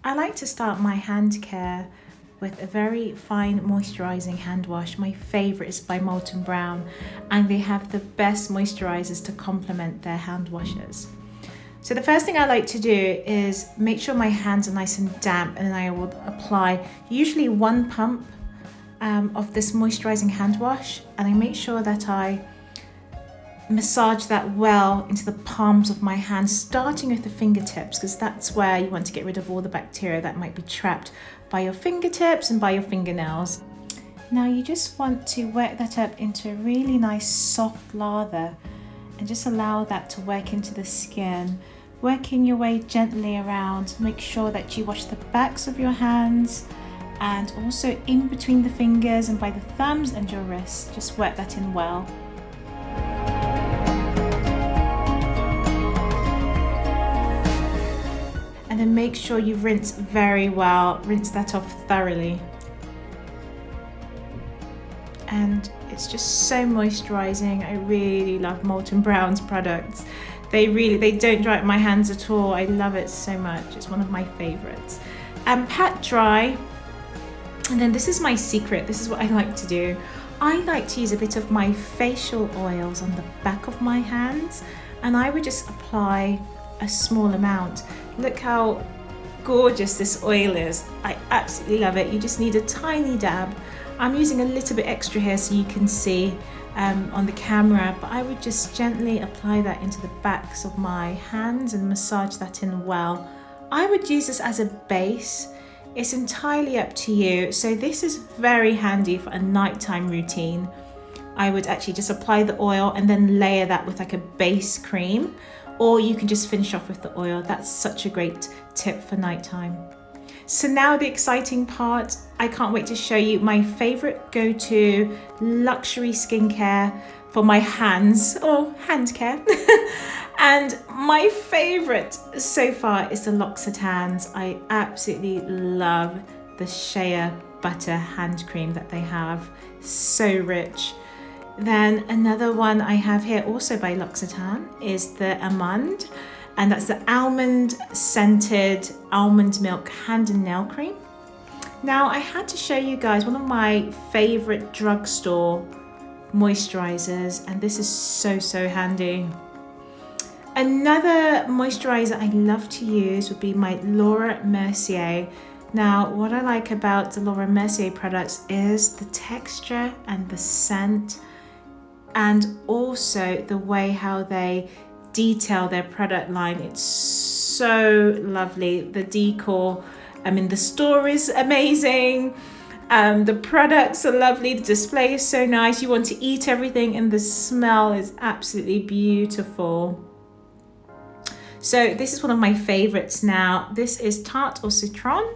I like to start my hand care with a very fine moisturising hand wash. My favourite is by Molton Brown, and they have the best moisturisers to complement their hand washes. So the first thing I like to do is make sure my hands are nice and damp, and then I will apply usually 1 pump of this moisturising hand wash, and I make sure that I massage that well into the palms of my hands, starting with the fingertips, because that's where you want to get rid of all the bacteria that might be trapped by your fingertips and by your fingernails. Now you just want to work that up into a really nice soft lather and just allow that to work into the skin, working your way gently around. Make sure that you wash the backs of your hands and also in between the fingers and by the thumbs and your wrists. Just work that in well. And then make sure you rinse very well, rinse that off thoroughly. And it's just so moisturising. I really love Molton Brown's products. They don't dry up my hands at all. I love it so much. It's one of my favourites. Pat dry. And then this is my secret. This is what I like to do. I like to use a bit of my facial oils on the back of my hands, and I would just apply a small amount. Look how gorgeous this oil is. I absolutely love it. You just need a tiny dab. I'm using a little bit extra here so you can see on the camera, but I would just gently apply that into the backs of my hands and massage that in well. I would use this as a base. It's entirely up to you. So this is very handy for a nighttime routine. I would actually just apply the oil and then layer that with like a base cream, or you can just finish off with the oil. That's such a great tip for nighttime. So now the exciting part, I can't wait to show you my favorite go-to luxury skincare for my hands, or hand care. And my favorite so far is the L'Occitans. I absolutely love the Shea butter hand cream that they have. So rich. Then another one I have here also by L'Occitane is the Amande, and that's the almond scented almond milk hand and nail cream. Now I had to show you guys one of my favorite drugstore moisturizers, and this is so handy. Another moisturizer I love to use would be my Laura Mercier. Now, what I like about the Laura Mercier products is the texture and the scent, and also the way how they detail their product line. It's so lovely. The decor, the store is amazing. The products are lovely. The display is so nice. You want to eat everything, and the smell is absolutely beautiful. So this is one of my favorites now. This is Tarte au Citron,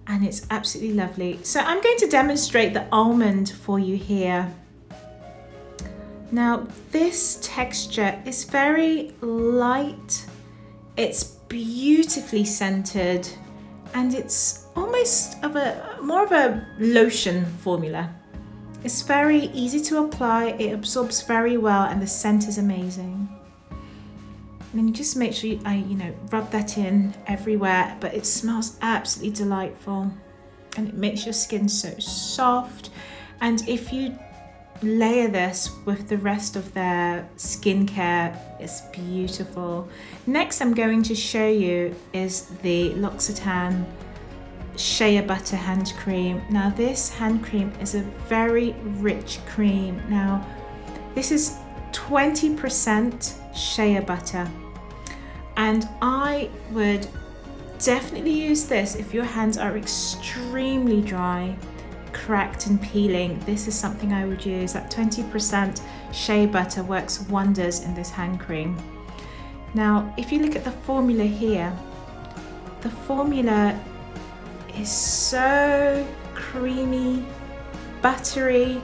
and it's absolutely lovely. So I'm going to demonstrate the almond for you here. Now this texture is very light, it's beautifully scented, and it's almost more of a lotion formula. It's very easy to apply, it absorbs very well, and the scent is amazing. And then you just make sure you rub that in everywhere, but it smells absolutely delightful, and it makes your skin so soft. And if you layer this with the rest of their skincare, it's beautiful. Next I'm going to show you is the L'Occitane Shea Butter hand cream. Now this hand cream is a very rich cream. Now this is 20% shea butter, and I would definitely use this if your hands are extremely dry, cracked and peeling. This is something I would use. That 20% shea butter works wonders in this hand cream. Now if you look at the formula here, the formula is so creamy, buttery.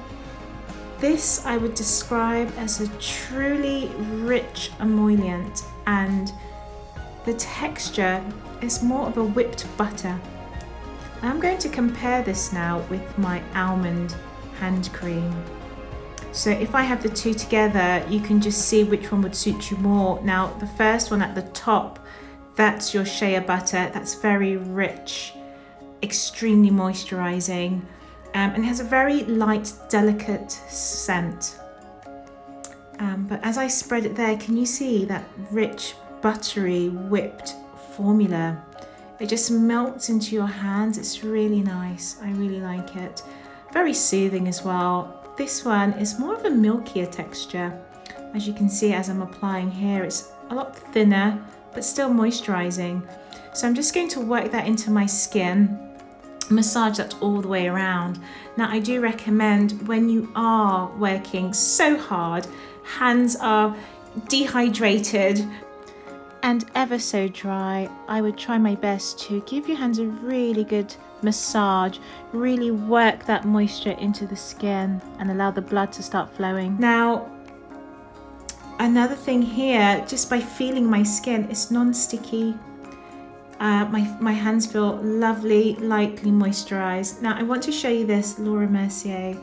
This I would describe as a truly rich emollient, and the texture is more of a whipped butter. I'm going to compare this now with my almond hand cream. So if I have the two together, you can just see which one would suit you more. Now the first one at the top, That's your Shea butter. That's very rich, extremely moisturizing, and has a very light, delicate scent. But as I spread it there, can you see that rich, buttery, whipped formula? It just melts into your hands. It's really nice. I really like it. Very soothing as well. This one is more of a milkier texture. As you can see, as I'm applying here, it's a lot thinner, but still moisturizing. So I'm just going to work that into my skin, massage that all the way around. Now, I do recommend when you are working so hard, hands are dehydrated and ever so dry, I would try my best to give your hands a really good massage, really work that moisture into the skin and allow the blood to start flowing. Now, another thing here, just by feeling my skin, it's non-sticky. My hands feel lovely, lightly moisturized. Now I want to show you this Laura Mercier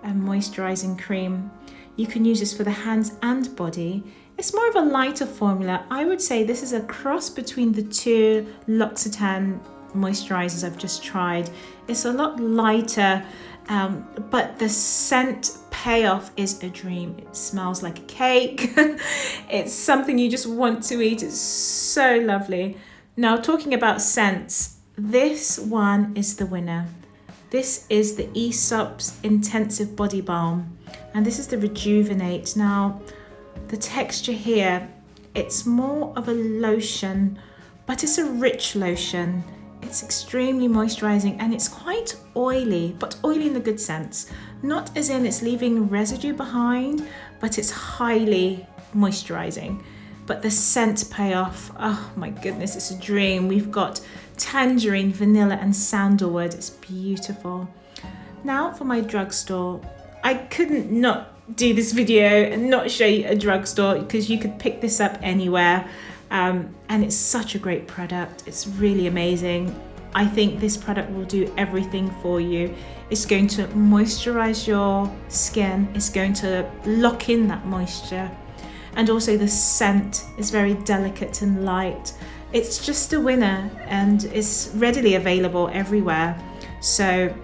moisturizing cream. You can use this for the hands and body. It's more of a lighter formula. I would say this is a cross between the two L'Occitane moisturizers I've just tried. It's a lot lighter, but the scent payoff is a dream. It smells like a cake. It's something you just want to eat. It's so lovely. Now, talking about scents, this one is the winner. This is the Aesop's Intensive Body Balm, and this is the Rejuvenate. Now, the texture here, it's more of a lotion, but it's a rich lotion. It's extremely moisturizing and it's quite oily, but oily in the good sense. Not as in it's leaving residue behind, but it's highly moisturizing. But the scent payoff, oh my goodness, it's a dream. We've got tangerine, vanilla and sandalwood. It's beautiful. Now for my drugstore. I couldn't not do this video and not show you a drugstore because you could pick this up anywhere. And it's such a great product. It's really amazing. I think this product will do everything for you. It's going to moisturize your skin. It's going to lock in that moisture. And also the scent is very delicate and light. It's just a winner and it's readily available everywhere. So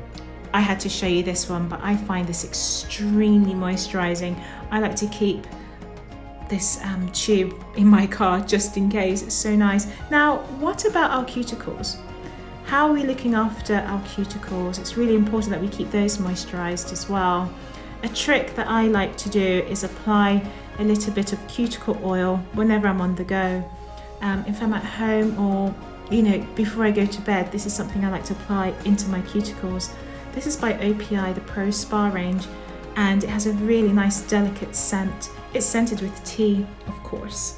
I had to show you this one, but I find this extremely moisturizing. I like to keep this tube in my car just in case. It's so nice. Now, what about our cuticles? How are we looking after our cuticles? It's really important that we keep those moisturized as well. A trick that I like to do is apply a little bit of cuticle oil whenever I'm on the go. If I'm at home or, before I go to bed, this is something I like to apply into my cuticles. This is by OPI, the Pro Spa range, and it has a really nice delicate scent. It's scented with tea, of course.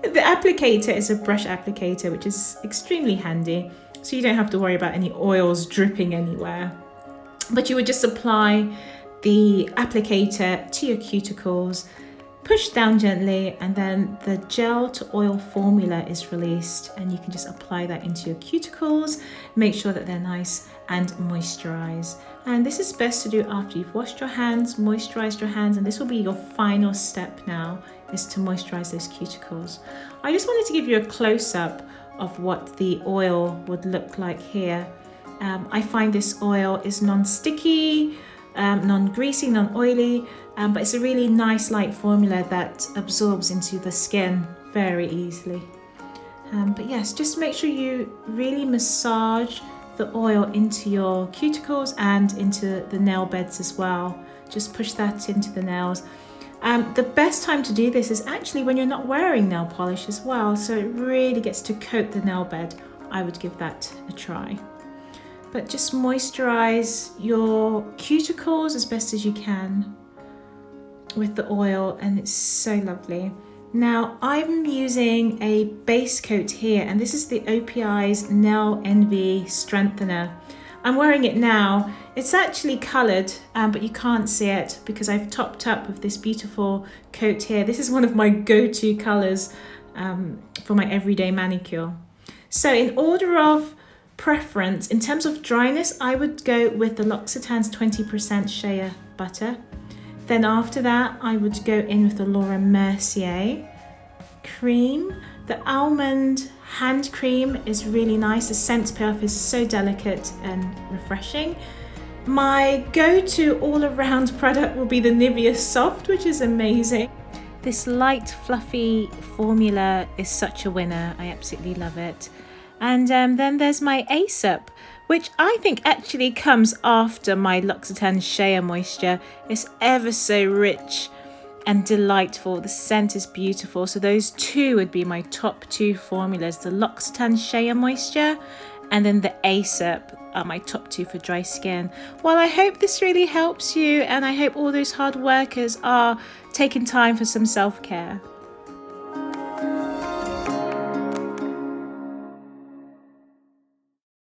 The applicator is a brush applicator, which is extremely handy, so you don't have to worry about any oils dripping anywhere. But you would just apply the applicator to your cuticles, push down gently, and then the gel to oil formula is released and you can just apply that into your cuticles. Make sure that they're nice and moisturized. And this is best to do after you've washed your hands, moisturized your hands, and this will be your final step now, is to moisturize those cuticles. I just wanted to give you a close-up of what the oil would look like here. I find this oil is non-sticky, non-greasy, non-oily, but it's a really nice light formula that absorbs into the skin very easily. But yes, just make sure you really massage the oil into your cuticles and into the nail beds as well. Just push that into the nails. The best time to do this is actually when you're not wearing nail polish as well, so it really gets to coat the nail bed. I would give that a try. But just moisturize your cuticles as best as you can with the oil, and it's so lovely. Now I'm using a base coat here, and this is the OPI's Nail Envy Strengthener. I'm wearing it now. It's actually coloured, but you can't see it because I've topped up with this beautiful coat here. This is one of my go-to colours for my everyday manicure. So in order of preference, in terms of dryness, I would go with the L'Occitane's 20% Shea butter. Then after that, I would go in with the Laura Mercier cream. The almond hand cream is really nice. The scent payoff is so delicate and refreshing. My go-to all-around product will be the Nivea Soft, which is amazing. This light, fluffy formula is such a winner. I absolutely love it. And then there's my Aesop, which I think actually comes after my L'Occitane Shea Moisture. It's ever so rich and delightful. The scent is beautiful. So those two would be my top two formulas, the L'Occitane Shea Moisture and then the Aesop are my top two for dry skin. Well, I hope this really helps you, and I hope all those hard workers are taking time for some self-care.